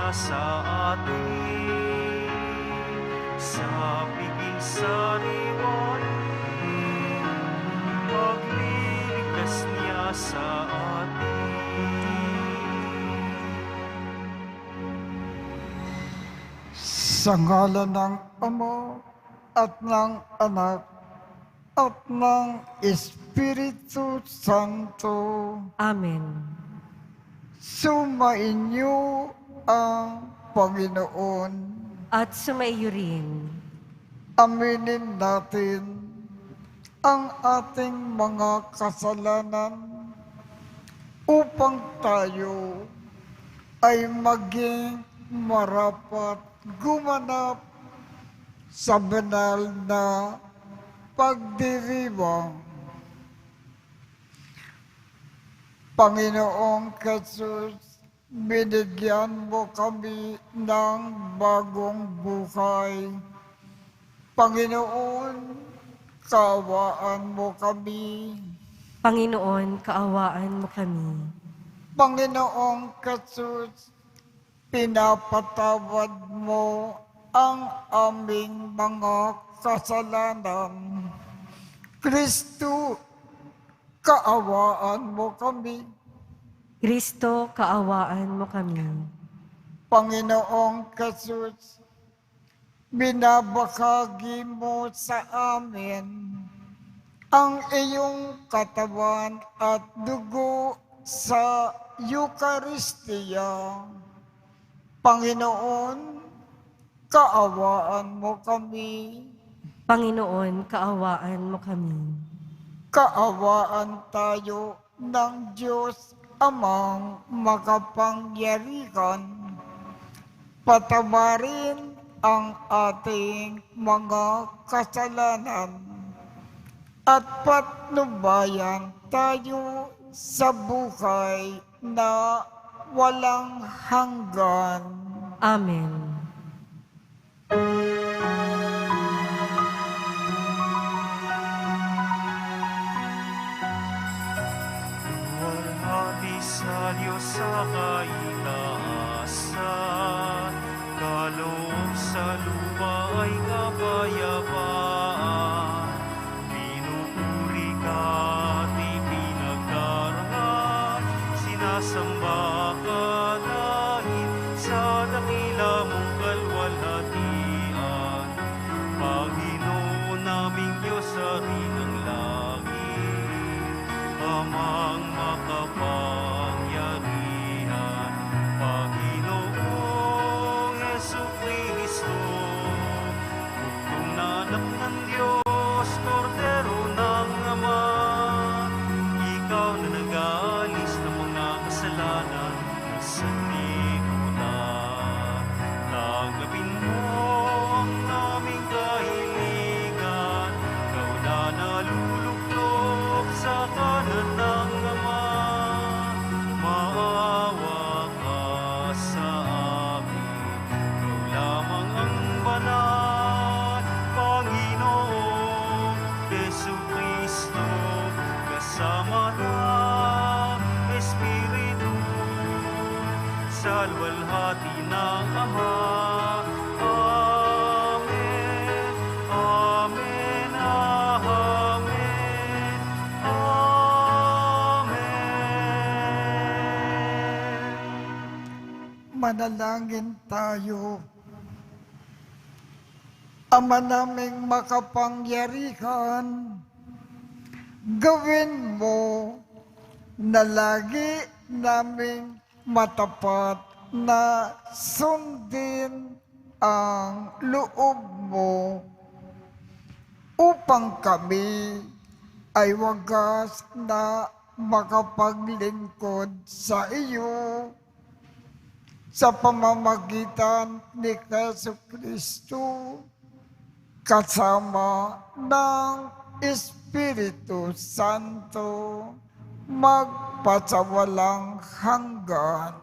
sa atin, sa piging sariwain, pagliligtas niya sa atin. Sa ngalan ng Ama at ng Anak at ng Espiritu Santo. Amen. Sumainyo ang Panginoon. At sumaiyo rin. Aminin natin ang ating mga kasalanan upang tayo ay maging marapat gumanap sa banal na pagdiriwang. Panginoong Jesus, binigyan mo kami ng bagong buhay. Panginoon, kaawaan mo kami. Panginoon, kaawaan mo kami. Panginoong Jesus, pinapatawad mo ang aming mga kasalanan. Kristo, kaawaan mo kami. Kristo, kaawaan mo kami. Panginoong Jesus, binabahagi mo sa amin ang iyong katawan at dugo sa Eucharistia. Panginoon, kaawaan mo kami. Panginoon, kaawaan mo kami. Kaawaan tayo ng Diyos Amang makapangyarihan. Patawarin ang ating mga kasalanan at patnubayan tayo sa buhay na walang hanggan. Amen. Luwalhati sa Diyos sa kaitaasan, kaloob sa lupa ay kapayapaan. Pinupuri ka at ipinagdarangal, sinasamba ka dahil sa dakila mong kalwalhatian. Panginoon naming Diyos sa rinang langit, Amang makapangyarihan, Panginoong Jesucristo, buktong na anak ng Diyos, kordero ng Ama, ikaw na nag-aalis ng mga kasalanan ng sanlibutan. Tanggapin mo ang aming kahilingan, ikaw na naluluklok sa kanan ng Ama. Maawa ka sa amin, ikaw lamang ang banal, Panginoong Jesucristo, kasama ng Espiritu, sa luwalhati ng Ama. Amen, amen, amen, amen. Manalangin tayo. Ama naming makapangyarihan, gawin mo na lagi naming matapat na sundin ang loob mo upang kami ay wagas na makapaglingkod sa iyo sa pamamagitan ni Jesucristo kasama ng Espiritu Santo magpasawalang hanggan.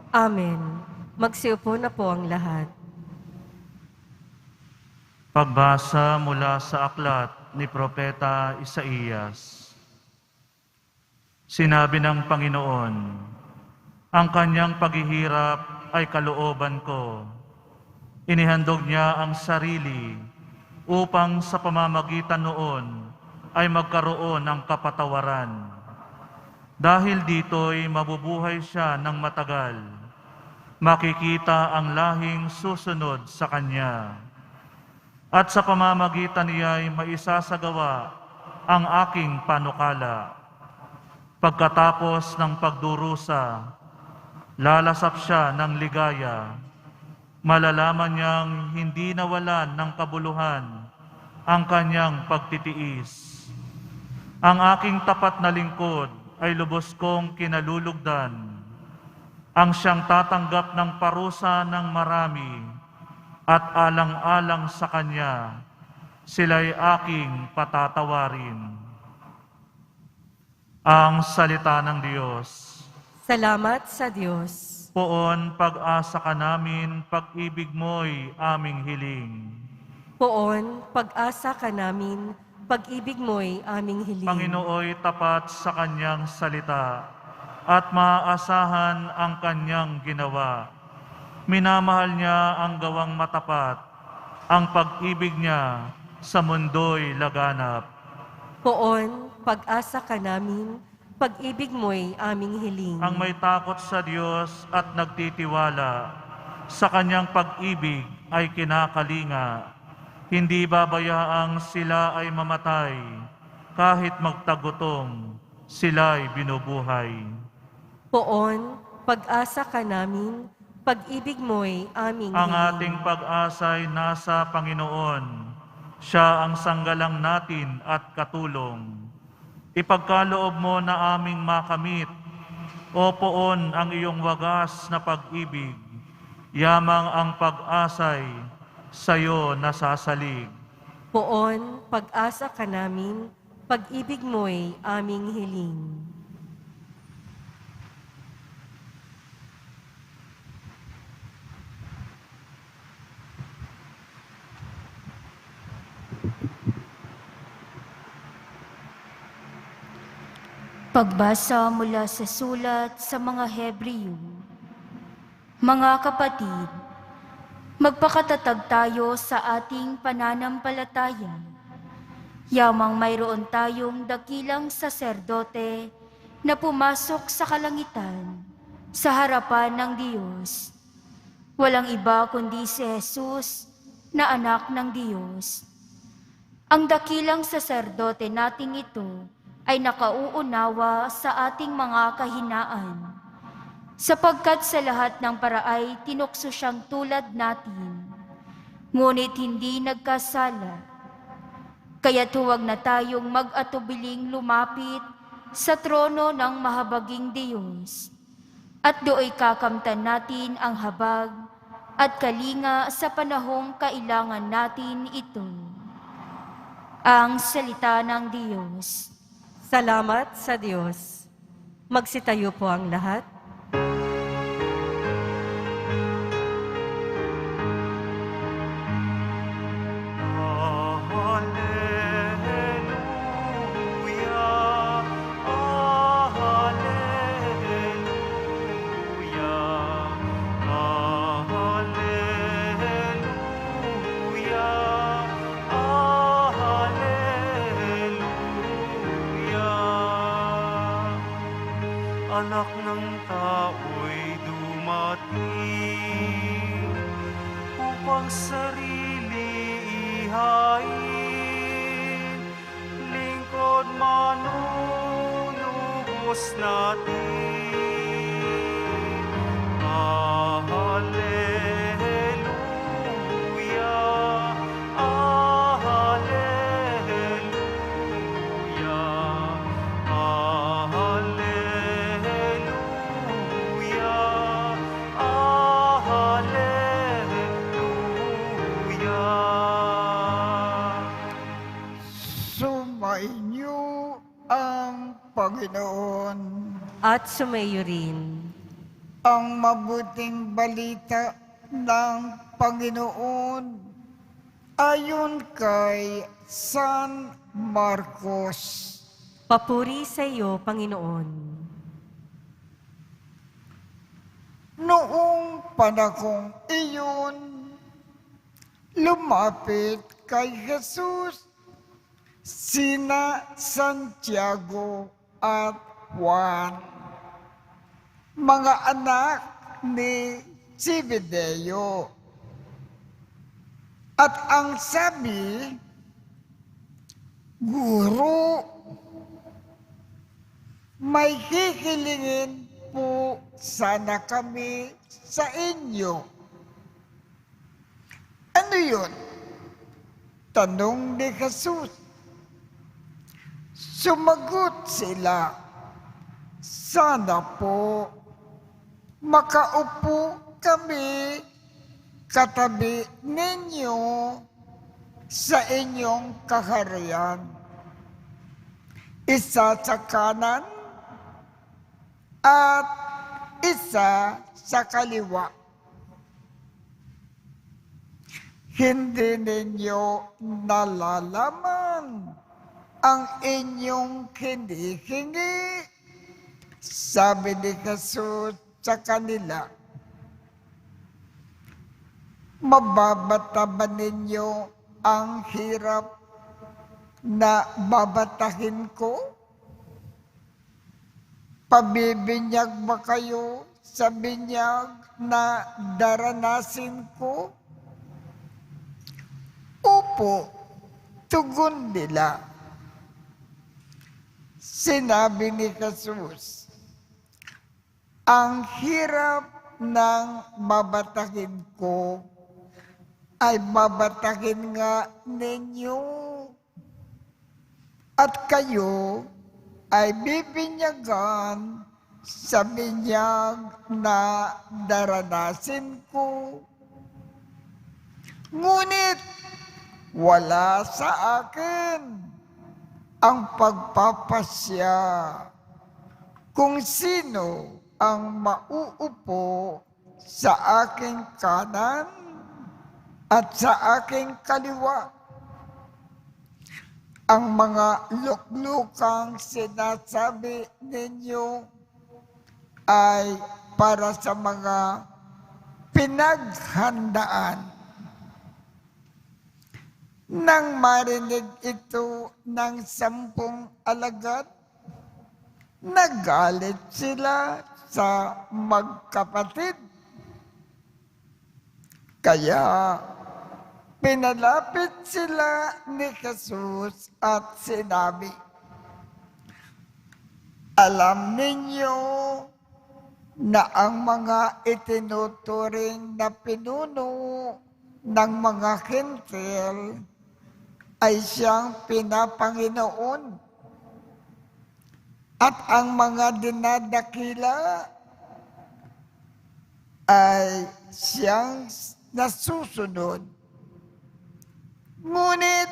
Amen. Magsiupo na po ang lahat. Pagbasa mula sa aklat ni Propeta Isaías. Sinabi ng Panginoon, ang kanyang paghihirap ay kalooban ko. Inihandog niya ang sarili upang sa pamamagitan noon ay magkaroon ng kapatawaran. Dahil dito'y mabubuhay siya ng matagal. Makikita ang lahing susunod sa kanya. At sa pamamagitan niya ay maisasagawa ang aking panukala. Pagkatapos ng pagdurusa, lalasap siya ng ligaya. Malalaman niyang hindi nawalan ng kabuluhan ang kanyang pagtitiis. Ang aking tapat na lingkod ay lubos kong kinalulugdan. Ang siyang tatanggap ng parusa ng marami at alang-alang sa kanya, sila'y aking patatawarin. Ang salita ng Diyos. Salamat sa Diyos. Poon, pag-asa ka namin, pag-ibig mo'y aming hiling. Poon, pag-asa ka namin, pag-ibig mo'y aming hiling. Panginooy tapat sa kanyang salita at maaasahan ang kanyang ginawa. Minamahal niya ang gawang matapat, ang pag-ibig niya sa mundo'y laganap. Poon, pag-asa ka namin, pag-ibig mo'y aming hiling. Ang may takot sa Diyos at nagtitiwala sa kanyang pag-ibig ay kinakalinga. Hindi babayaang sila ay mamatay, kahit magtagutom, sila'y binubuhay. Poon, pag-asa ka namin, pag-ibig mo'y aming Ang hiling. ating pag-asa'y nasa Panginoon. Siya ang sanggalang natin at katulong. Ipagkaloob mo na aming makamit, o Poon, ang iyong wagas na pag-ibig. Yamang ang pag-asa'y sa'yo nasasalig. Poon, pag-asa ka namin, pag-ibig mo'y aming hiling. Pagbasa mula sa sulat sa mga Hebreo. Mga kapatid, magpakatatag tayo sa ating pananampalataya. Yamang mayroon tayong dakilang saserdote na pumasok sa kalangitan sa harapan ng Diyos. Walang iba kundi si Jesus na anak ng Diyos. Ang dakilang saserdote nating ito ay nakauunawa sa ating mga kahinaan, sapagkat sa lahat ng paraay tinukso siyang tulad natin, ngunit hindi nagkasala. Kaya't huwag na tayong mag-atubiling lumapit sa trono ng mahabaging Diyos, at dooy kakamtan natin ang habag at kalinga sa panahong kailangan natin ito. Ang salita ng Diyos. Salamat sa Diyos. Magsitayo po ang lahat. Anak ng tao'y dumating upang sarili ihain, lingkod manunubos natin. Alleluia, alleluia, alleluia, alleluia. Sumainyo ang Panginoon. At sumayo rin. Ang mabuting balita ng Panginoon ayon kay San Marcos. Papuri sa iyo, Panginoon. Noong panahong iyon, lumapit kay Jesus sina Santiago at Juan, mga anak ni Zebedeo. At ang sabi, Guro, may hihilingin po sana kami sa inyo. Ano yun? Tanong ni Jesus. Sumagot sila, sana po makaupo kami katabi ninyo sa inyong kaharian. Isa sa kanan at isa sa kaliwa. Hindi ninyo nalalaman ang inyong hinihingi, sabi ni Jesus sa kanila. Mababata ba ninyo ang hirap na babatahin ko? Pabibinyag ba kayo sa binyag na daranasin ko? Opo, tugon nila. Sinabi ni Jesus, ang hirap ng babatahin ko ay babatahin nga ninyo. At kayo ay bibinyagan sa binyag na daranasin ko. Ngunit wala sa akin ang pagpapasya kung sino ang mauupo sa aking kanan at sa aking kaliwa. Ang mga luklukang sinasabi ninyo ay para sa mga pinaghandaan. Nang marinig ito ng 10 alagad, nagalit sila sa magkapatid. Kaya pinalapit sila ni Jesus at sinabi, alam ninyo na ang mga itinuturing na pinuno ng mga Hintil ay siyang pinapanginoon. At ang mga dinadakila ay siyang nasusunod. Ngunit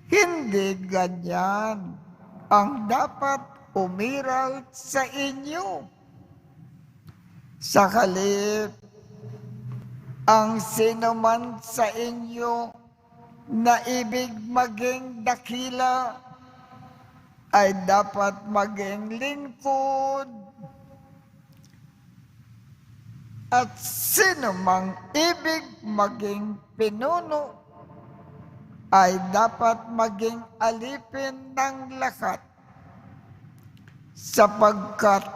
hindi ganyan ang dapat umiral sa inyo. Sa halip, ang sinuman sa inyo na ibig maging dakila ay dapat maging lingkod. At sinumang ibig maging pinuno ay dapat maging alipin ng lahat, sapagkat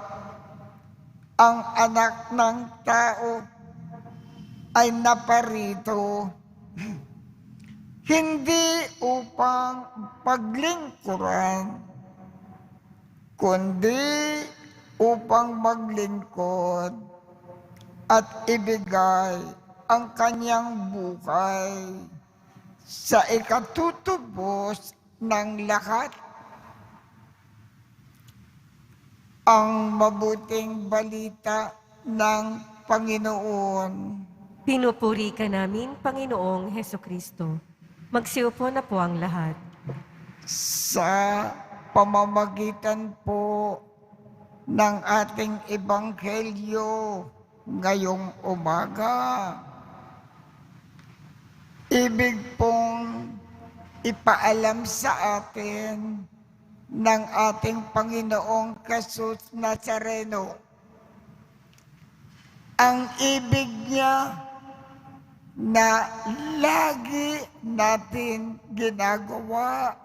ang anak ng tao ay naparito hindi upang paglingkuran, kundi upang maglingkod at ibigay ang kanyang buhay sa ikatutubos ng lahat. Ang mabuting balita ng Panginoon. Pinupuri ka namin, Panginoong Hesukristo. Magsiupo na po ang lahat. Sa pamamagitan po ng ating ebanghelyo ngayong umaga, ibig pong ipaalam sa atin ng ating Panginoong Jesus Nazareno ang ibig niya na lagi natin ginagawa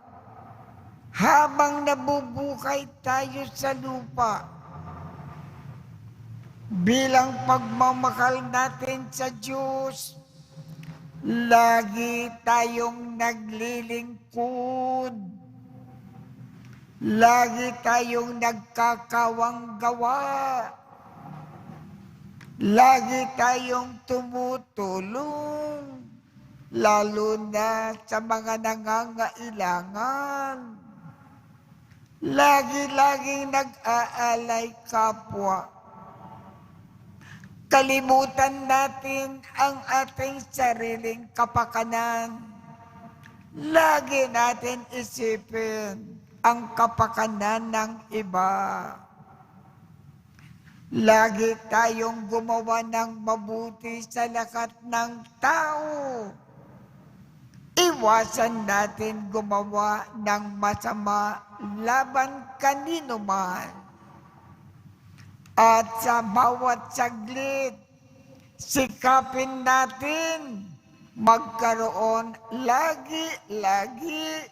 habang nabubuhay tayo sa lupa. Bilang pagmamahal natin sa Diyos, lagi tayong naglilingkod. Lagi tayong nagkakawang gawa. Lagi tayong tumutulong, lalo na sa mga nangangailangan. Lagi-laging nag-aalay kapwa. Kalimutan natin ang ating sariling kapakanan. Lagi natin isipin ang kapakanan ng iba. Lagi tayong gumawa ng mabuti sa lahat ng tao. Iwasan natin gumawa ng masama laban kanino man. At sa bawat saglit, sikapin natin magkaroon lagi-lagi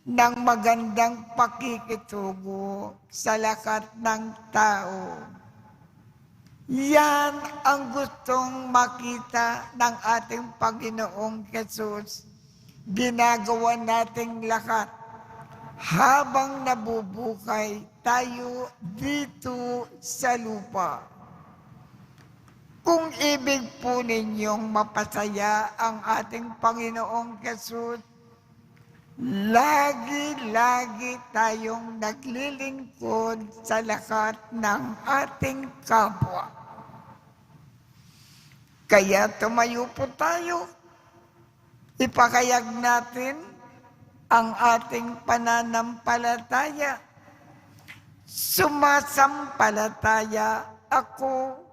ng magandang pakikitungo sa lahat ng tao. Yan ang gustong makita ng ating Panginoong Jesus. Ginagawa nating lahat habang nabubuhay tayo dito sa lupa. Kung ibig po ninyong mapasaya ang ating Panginoong Jesus, lagi-lagi tayong naglilingkod sa lahat ng ating kapwa. Kaya tumayo po tayo. Ipakayag natin ang ating pananampalataya. Sumasampalataya ako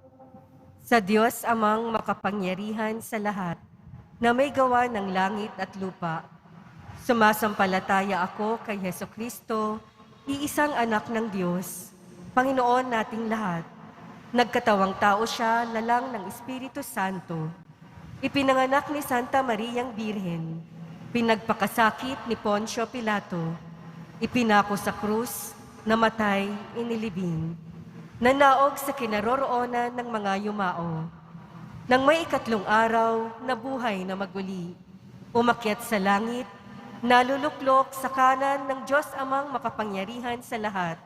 Sa Diyos amang makapangyarihan sa lahat, na may gawa ng langit at lupa. Sumasampalataya ako kay Hesukristo, iisang anak ng Diyos, Panginoon nating lahat. Nagkatawang tao siya lalang ng Espiritu Santo. Ipinanganak ni Santa Mariang Birhen. Pinagpakasakit ni Poncio Pilato. Ipinako sa krus, namatay, inilibing. Nanaog sa kinaroroonan ng mga yumao. Nang may ikatlong araw, nabuhay na maguli. Umakyat sa langit, naluluklok sa kanan ng Diyos amang makapangyarihan sa lahat.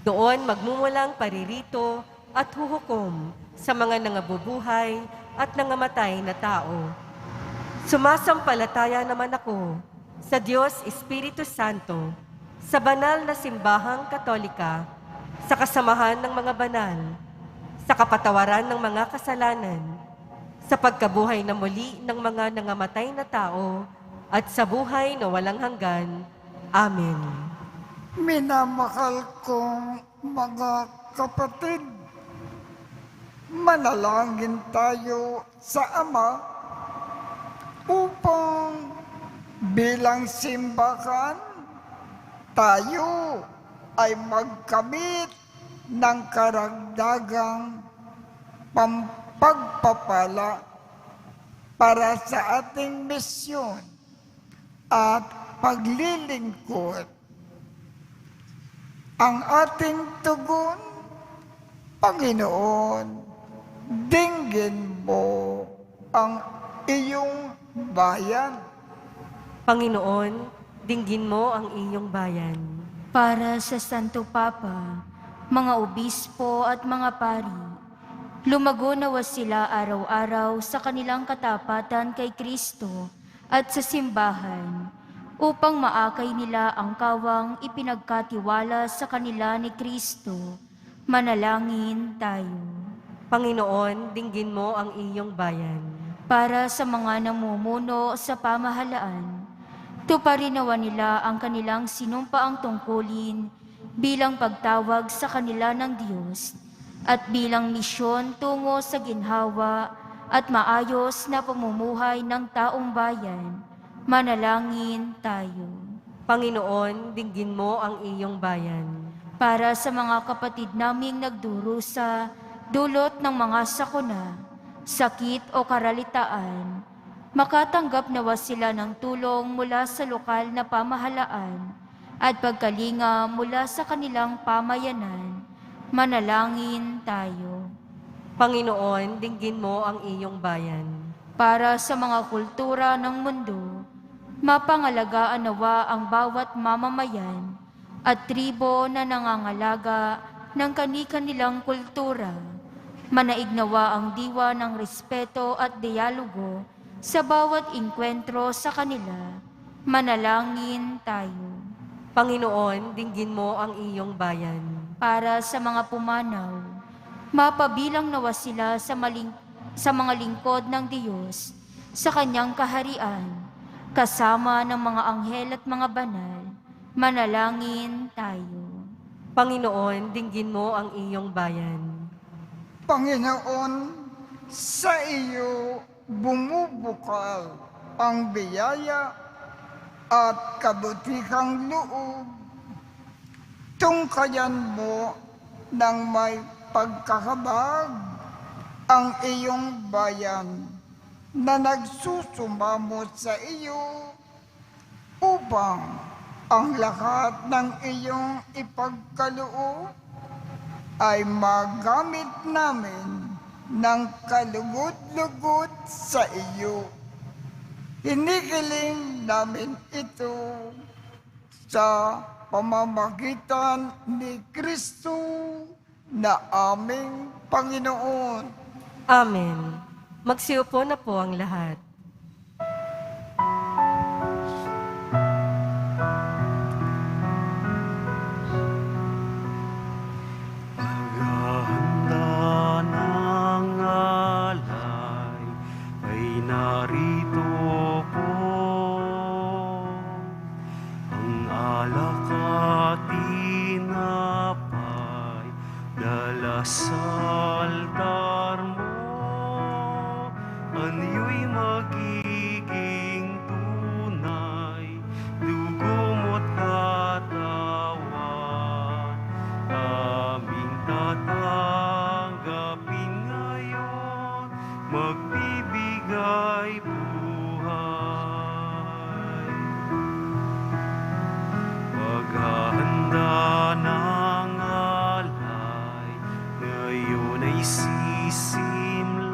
Doon magmumulang paririto at huhukom sa mga nangabubuhay at nangamatay na tao. Sumasampalataya naman ako sa Diyos Espiritu Santo, sa banal na simbahang Katolika, sa kasamahan ng mga banal, sa kapatawaran ng mga kasalanan, sa pagkabuhay na muli ng mga nangamatay na tao, at sa buhay na walang hanggan. Amen. minamahal kong mga kapatid. Manalangin tayo sa Ama upang bilang simbahan tayo ay magkamit ng karagdagang pagpapala para sa ating misyon at paglilingkod. Ang ating tugon, Panginoon, dinggin mo ang iyong bayan. Panginoon, dinggin mo ang iyong bayan. Para sa Santo Papa, mga obispo at mga pari, lumago nawa sila araw-araw sa kanilang katapatan kay Kristo at sa simbahan, upang maakay nila ang kawang ipinagkatiwala sa kanila ni Kristo. Manalangin tayo. Panginoon, dinggin mo ang iyong bayan. Para sa mga namumuno sa pamahalaan, tuparin nawa nila ang kanilang sinumpaang tungkulin bilang pagtawag sa kanila ng Diyos at bilang misyon tungo sa ginhawa at maayos na pamumuhay ng taong bayan. Manalangin tayo. Panginoon, dinggin mo ang iyong bayan. Para sa mga kapatid naming nagdurusa dulot ng mga sakuna, sakit o karalitaan. Makatanggap nawa sila ng tulong mula sa lokal na pamahalaan at pagkalinga mula sa kanilang pamayanan. Manalangin tayo. Panginoon, dinggin mo ang iyong bayan. Para sa mga kultura ng mundo, mapangalagaan nawa ang bawat mamamayan at tribo na nangangalaga ng kani-kanilang kultura. Manaignawa ang diwa ng respeto at dialogo sa bawat inkwentro sa kanila. Manalangin tayo. Panginoon, dinggin mo ang iyong bayan. Para sa mga pumanaw, mapabilang nawa sila sa mga lingkod ng Diyos sa kanyang kaharian, kasama ng mga anghel at mga banal. Manalangin tayo. Panginoon, dinggin mo ang iyong bayan. Panginoon, sa iyo bumubukal ang biyaya at kabutihang loob. Tungkayan mo ng may pagkakabag ang iyong bayan na nagsusumamo sa iyo upang ang lahat ng iyong ipagkaloob ay magamit namin ng kalugod-lugod sa iyo. Hinihiling namin ito sa pamamagitan ni Kristo na aming Panginoon. Amen. Magsiupo na po ang lahat. Paghahanda ng alay ay narito po. Ang alak at tinapay dala sa altar mo. Anyo'y magiging tunay, dugo mo't katawan. Aming tatanggapin ngayon, magbibigay buhay. Paghahanda ng alay, ngayon ay sisimlan.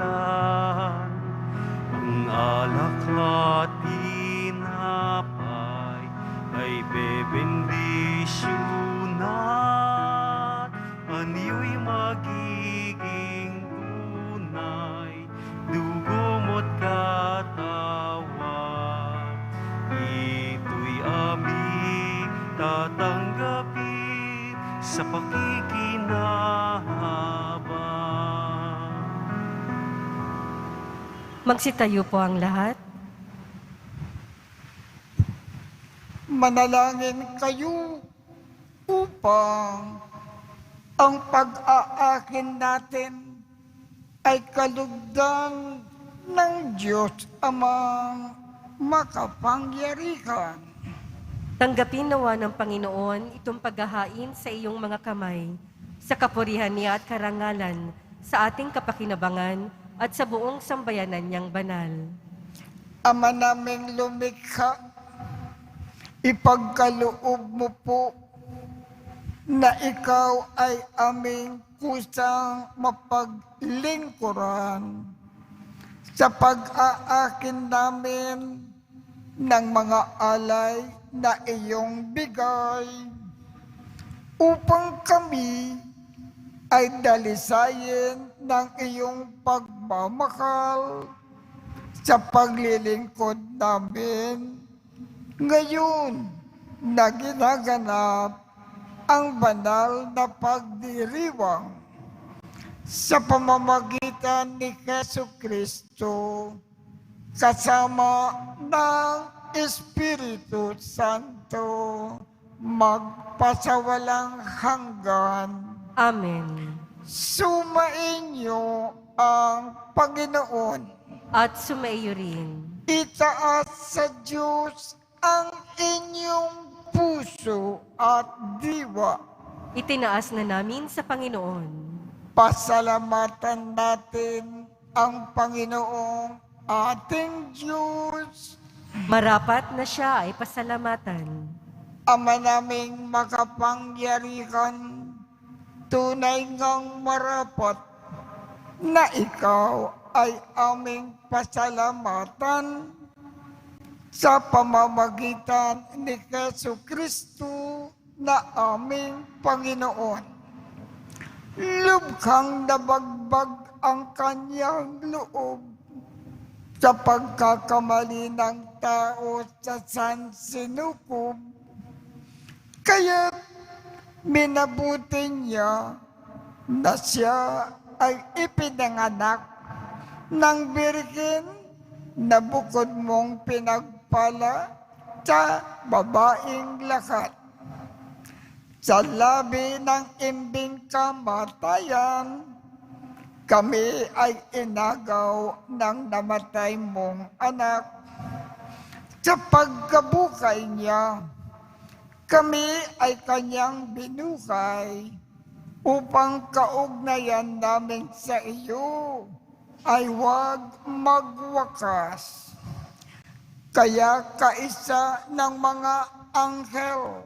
Ang alak at tinapay ay bebendisyonan. Anyo'y magiging tunay, dugo mo't katawan. Ito'y aming tatanggapin sa pakikinabang. Magsitayo po ang lahat. Manalangin kayo upang ang pag-aakin natin ay kalugdan ng Diyos Amang makapangyarihan. Tanggapin nawa ng Panginoon itong paghahain sa iyong mga kamay, sa kapurihan niya at karangalan, sa ating kapakinabangan at sa buong sambayanan niyang banal. Ama naming lumikha, ipagkaloob mo po na ikaw ay aming kusang mapaglingkuran sa pag-aakin namin ng mga alay na iyong bigay upang kami ay dalisayin ng iyong pagmamahal sa paglilingkod namin. Ngayon na ginaganap ang banal na pagdiriwang sa pamamagitan ni Jesucristo kasama ng Espiritu Santo magpasawalang hanggan. Amen. Sumainyo ang Panginoon. At sumaiyo rin. Itaas sa Diyos ang inyong puso at diwa. Itinaas na namin sa Panginoon. Pasalamatan natin ang Panginoong ating Diyos, Marapat na siya ay pasalamatan. Ama naming makapangyarihan, tunay ngang marapat na ikaw ay aming pasalamatan sa pamamagitan ni Jesucristo na aming Panginoon. Lubhang nabagbag ang kanyang loob sa pagkakamali ng tao sa sansinukob, kaya minabuti niya na siya ay ipinanganak ng birhen na bukod mong pinagpala sa babaeng lahat. Sa labi ng imbing kamatayan, kami ay inagaw ng namatay mong anak. Sa pagkabukay niya, kami ay kanyang binuhay upang kaugnayan namin sa iyo ay huwag magwakas. Kaya kaisa ng mga anghel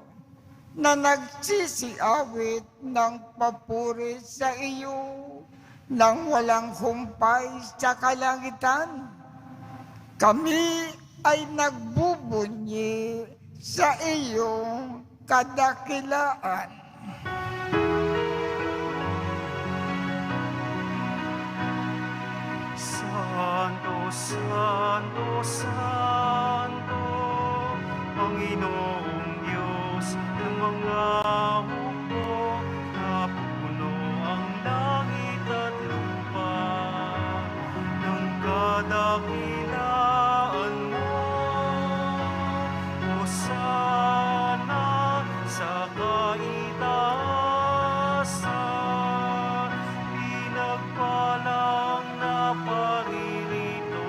na nagsisiawit ng papuri sa iyo nang walang humpay sa kalangitan, kami ay nagbubunyi sa iyong kadakilaan. Santo, Santo, Santo, Panginoong Diyos ng mga hukbo, napuno ang langit at lupa ng kadakilaan mo. Hosana sa kaitaasan, pinagpalang na paririto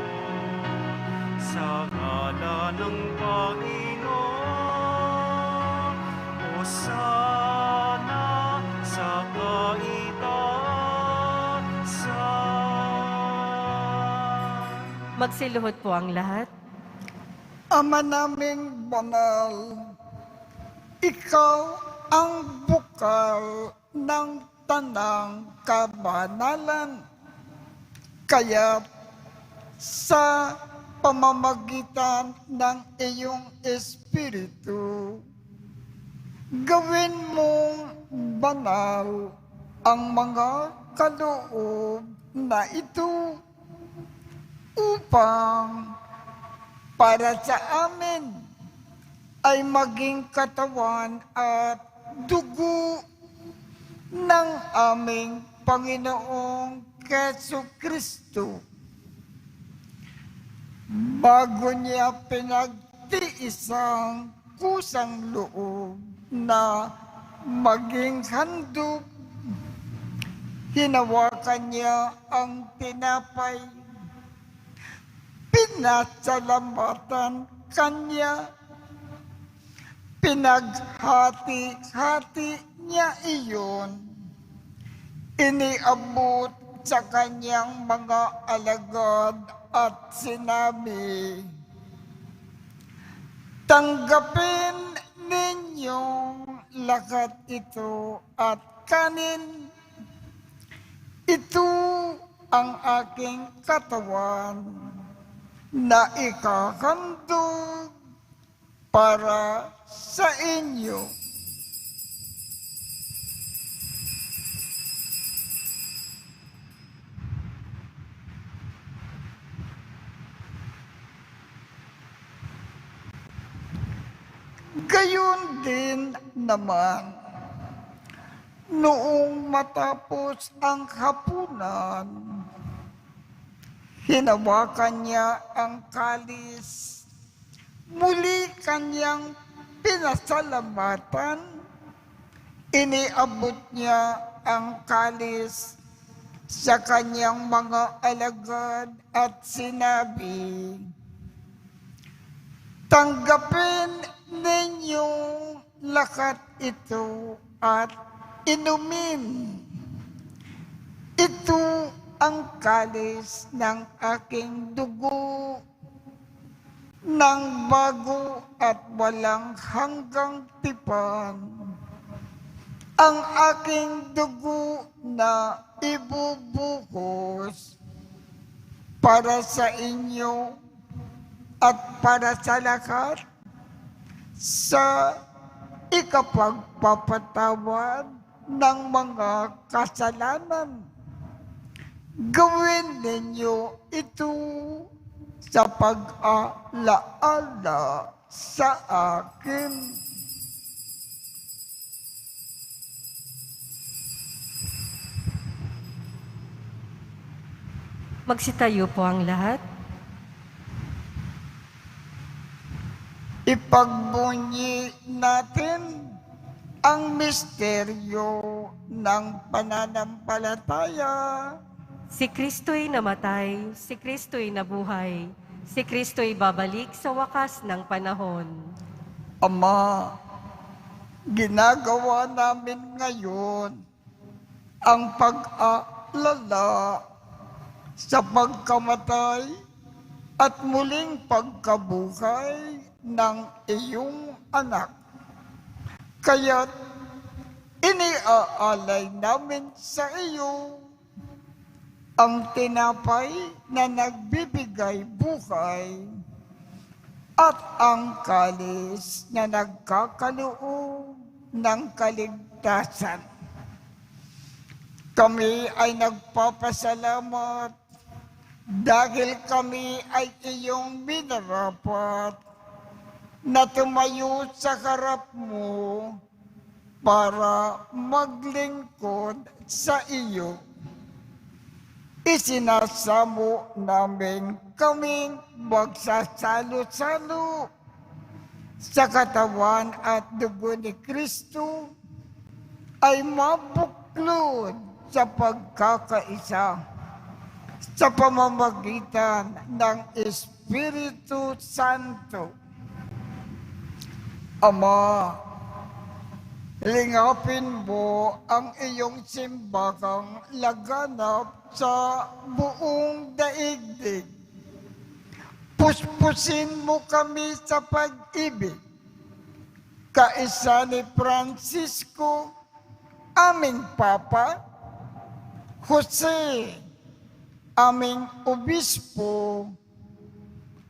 sa ngalan ng Panginoon. Hosana sa kaitaasan. Magsiluhod po ang lahat. Ama naming banal, ikaw ang bukal ng tanang kabanalan. Kaya sa pamamagitan ng iyong Espiritu, gawin mong banal ang mga kaloob na ito upang para sa amin ay maging katawan at dugo ng aming Panginoong Jesucristo. Bago niya pinagtiisang kusang loob na maging handog, hinawakan niya ang tinapay, pinasalamatan kanya, pinaghati-hati niya iyon, iniabot sa kanyang mga alagad at sinabi, tanggapin ninyong lahat ito at kanin. Ito ang aking katawan na ikahandog para sa inyo. Gayon din naman, noong matapos ang hapunan, hinawakan niya ang kalis, muli kanyang pinasalamatan, iniabot niya ang kalis sa kanyang mga alagad at sinabi, tanggapin ninyong lahat ito at inumin. Ito ang kalis ng aking dugo, ng bago at walang hanggang tipan. Ang aking dugo na ibubuhos para sa inyo at para sa lahat sa ikapagpapatawad ng mga kasalanan. Gawin ninyo ito sa pag-alaala sa akin. Magsitayo po ang lahat. Ipagbunyi natin ang misteryo ng pananampalataya. Si Kristo'y namatay, si Kristo'y nabuhay, si Kristo'y babalik sa wakas ng panahon. Ama, ginagawa namin ngayon ang pag-alala sa pagkamatay at muling pagkabuhay ng iyong anak. Kaya't iniaalay namin sa iyo ang tinapay na nagbibigay buhay at ang kalis na nagkakaloob ng kaligtasan. Kami ay nagpapasalamat dahil kami ay iyong minarapat na tumayo sa harap mo para maglingkod sa iyo. Isinasamo namin kaming magsasalo-salo sa katawan at dugo ni Kristo ay mabuklod sa pagkakaisa sa pamamagitan ng Espiritu Santo. Ama, lingapin mo ang iyong simbahang laganap sa buong daigdig. Puspusin mo kami sa pag-ibig. Kaisa ni Francisco, aming Papa, Jose, aming Obispo,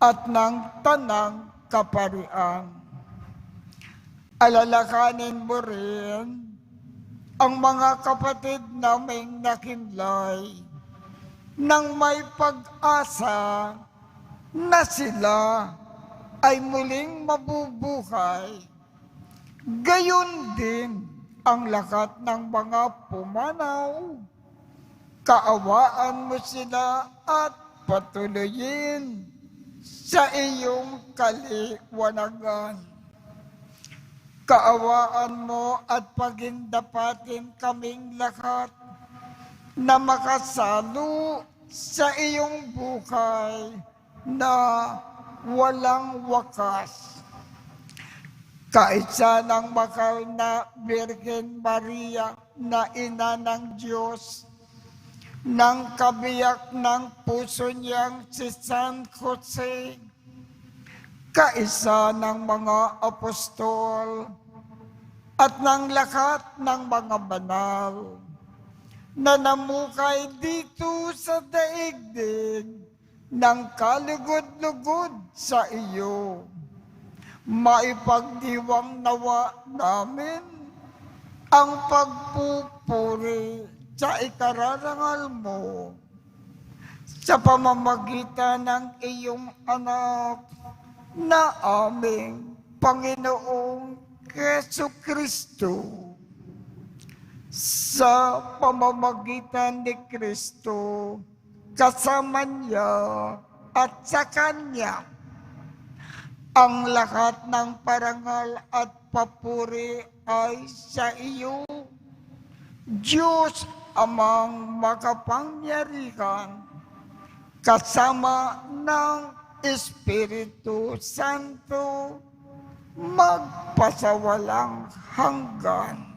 at ng Tanang Kaparian. Alalakanin mo rin ang mga kapatid naming nakimlay nang may pag-asa na sila ay muling mabubuhay. Gayon din ang lahat ng mga pumanaw. Kaawaan mo sila at patuloyin sa iyong kaliwanagan. Kaawaan mo at pagindapatin kaming lahat na makasalo sa iyong buhay na walang wakas. Kaisa ng makal na Birhen Maria na ina ng Diyos, ng kabiyak ng puso niyang si San Jose, kaisa ng mga apostol, at ng lahat ng mga banal na namukay dito sa daigdig ng kalugod-lugod sa iyo. Maipagdiwang nawa namin ang pagpupuri sa ikararangal mo sa pamamagitan ng iyong anak na aming Panginoong Jesucristo. Sa pamamagitan ni Kristo, kasama niya at sa Kanya, ang lahat ng parangal at papuri ay sa iyo, Diyos Amang makapangyarihan, kasama ng Espiritu Santo, magpasawalang hanggan.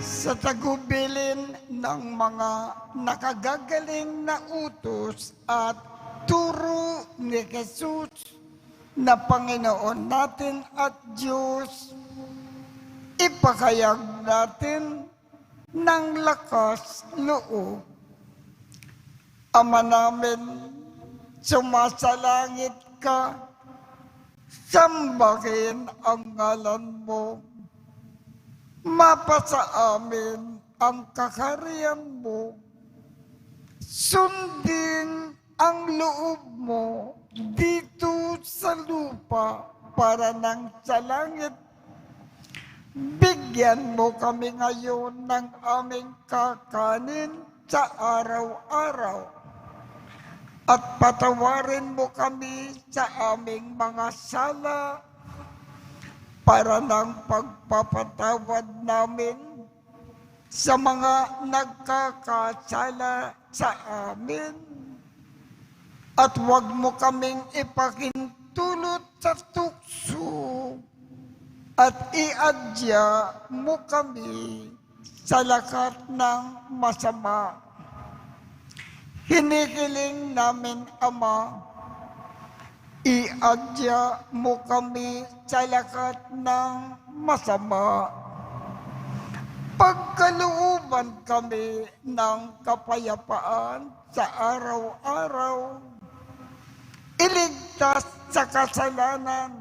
sa tagubilin ng mga nakagagaling na utos at turo ni Jesus na Panginoon natin at Diyos, ipakayag natin ng lakas loob. Ama namin, sumasalangit ka, sambahin ang ngalan mo. Mapasa amin ang kakariyan mo. Sundin ang loob mo dito sa lupa para nang sa langit. Bigyan mo kami ngayon ng aming kakanin sa araw-araw. At patawarin mo kami sa aming mga sala para ng pagpapatawad namin sa mga nagkakasala sa amin. At huwag mo kaming ipakintulot sa tukso at iadya mo kami sa lakat ng masama. Hinihiling namin, Ama, iadya mo kami sa lakat ng masama. Pagkalooban kami ng kapayapaan sa araw-araw. Iligtas sa kasalanan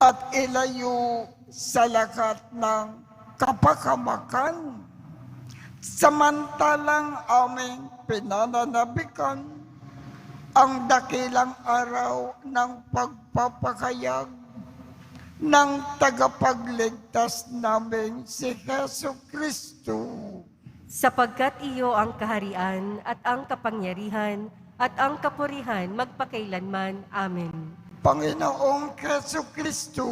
at ilayo sa lakat ng kapakamakan. Samantalang aming pinananabikan ang dakilang araw ng pagpapakayag ng tagapagligtas namin si Hesu Kristo. Sapagkat iyo ang kaharian at ang kapangyarihan at ang kapurihan magpakailanman. Amen. Panginoong Hesu Kristo,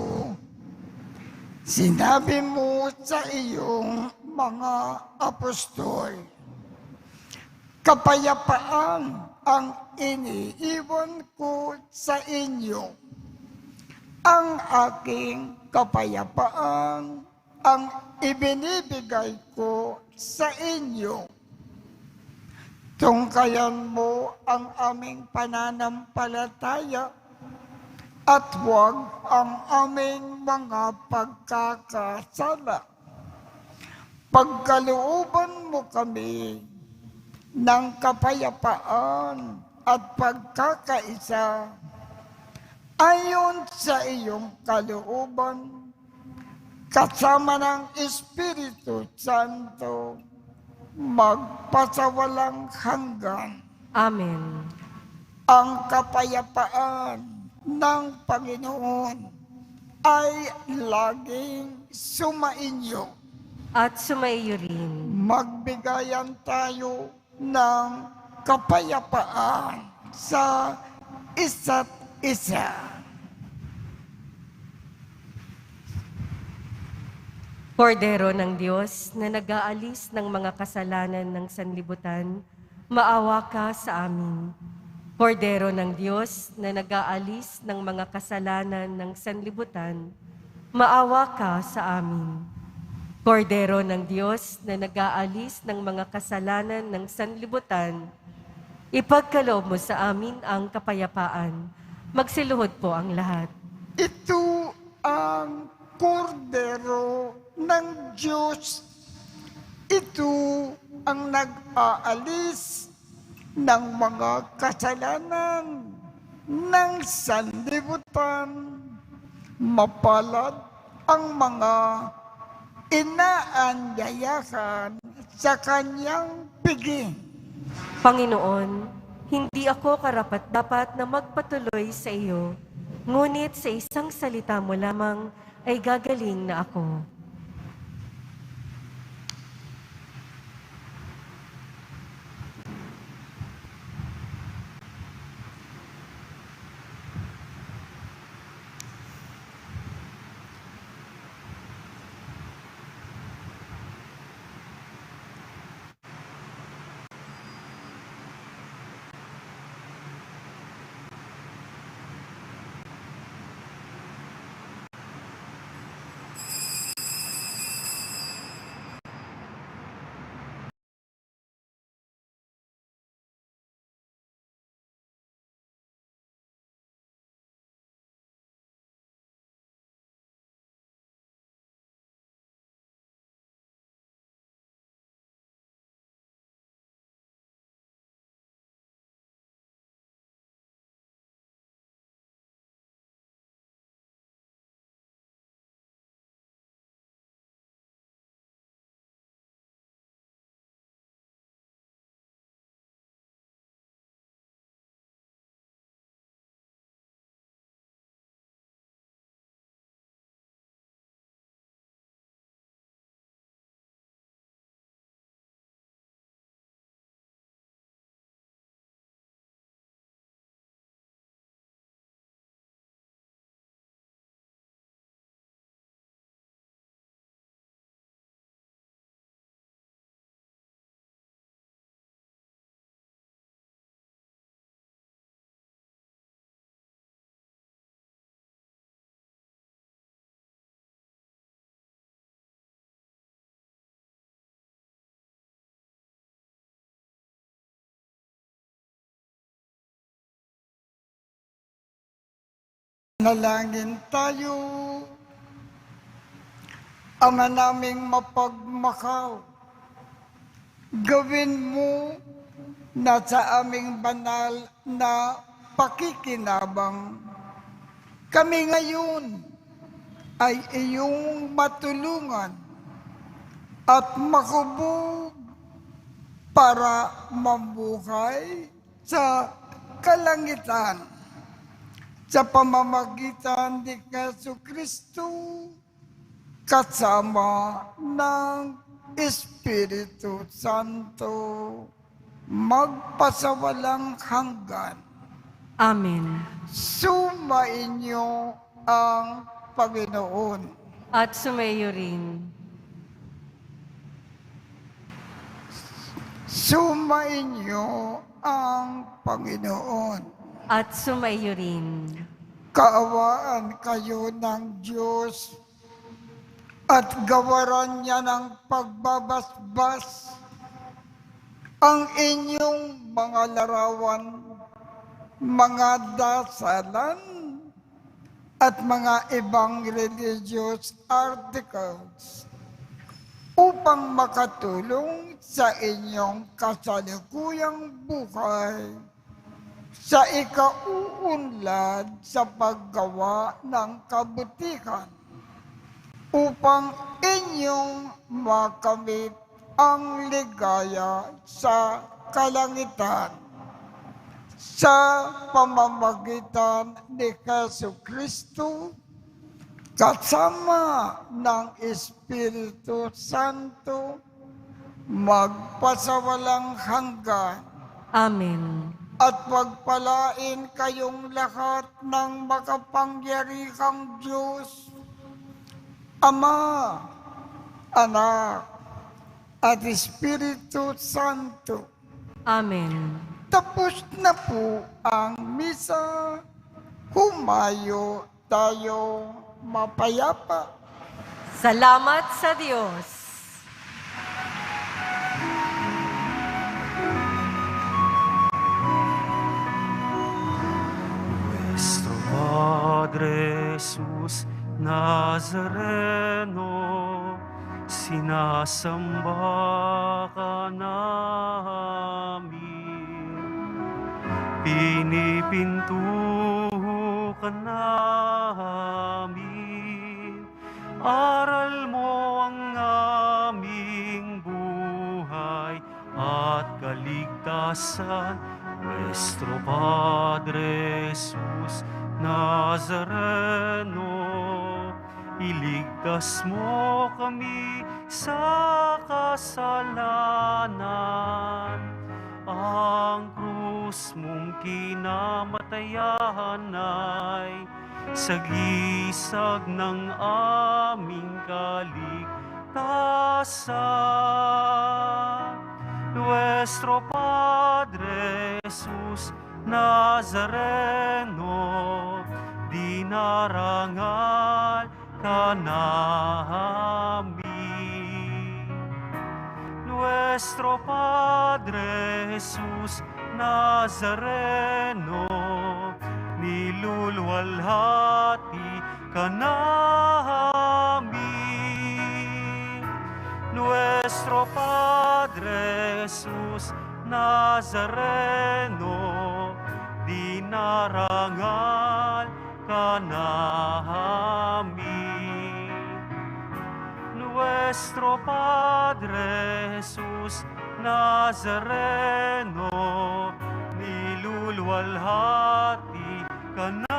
sinabi mo sa iyong mga apostol, kapayapaan ang iniiwan ko sa inyo. Ang aking kapayapaan ang ibinibigay ko sa inyo. Tungkayan mo ang aming pananampalataya at huwag ang aming mga pagkakasala. Pagkalooban mo kami ng kapayapaan at pagkakaisa ayon sa iyong kalooban, kasama ng Espiritu Santo, magpasawalang hanggan. Amen. Ang kapayapaan ng Panginoon ay laging sumainyo. At sumaiyo rin. Magbigayan tayo ng kapayapaan sa isa't isa. Kordero ng Diyos na nag-aalis ng mga kasalanan ng sanlibutan, maawa ka sa amin. Kordero ng Diyos na nag-aalis ng mga kasalanan ng sanlibutan, maawa ka sa amin. Kordero ng Diyos na nag-aalis ng mga kasalanan ng sanlibutan, ipagkaloob mo sa amin ang kapayapaan. Magsiluhod po ang lahat. Ito ang kordero ng Diyos. Ito ang nag-aalis ng mga kasalanan ng sanlibutan. Mapalad ang mga inaanyayahan sa kanyang piging. Panginoon, hindi ako karapat-dapat na magpatuloy sa iyo, ngunit sa isang salita mo lamang ay gagaling na ako. Nalangin tayo. Ama naming mapagmakaw, gawin mo na sa aming banal na pakikinabang kami ngayon ay iyong matulungan at makubog para mabuhay sa kalangitan sa pamamagitan ni Jesucristo kasama ng Espiritu Santo magpasawalang hanggan. Amen. Sumainyo ang Panginoon. At sumayo rin. Sumainyo ang Panginoon. At sumayo rin. Kaawaan kayo ng Diyos at gawaran niya ng pagbabasbas ang inyong mga larawan, mga dasalan, at mga ibang religious articles upang makatulong sa inyong kasalukuyang buhay sa ikauunlad sa paggawa ng kabutihan upang inyong makamit ang ligaya sa kalangitan sa pamamagitan ni Jesucristo kasama ng Espiritu Santo magpasawalang hanggan. Amen. At pagpalain kayong lahat ng makapangyarihang Diyos, Ama, Anak, at Espiritu Santo. Amen. Tapos na po ang misa. Humayo tayo mapayapa. Salamat sa Diyos. Nuestro Padre Jesus Nazareno, sinasamba ka namin, pinipinto ka namin, aral mo ang aming buhay at kaligtasan. Nuestro Padre Jesus Nazareno, iligtas mo kami sa kasalanan. Ang krus mong kinamatayan ay sagisag ng aming kaligtasan. Nuestro Padre Jesus Nazareno, dinarangal ka namin. Nuestro Padre Jesus Nazareno, niluluwalhati ka namin. Nuestro Padre Jesus Nazareno, dinarangal ka namin. Nuestro Padre Jesus Nazareno, niluluwalhati ka namin.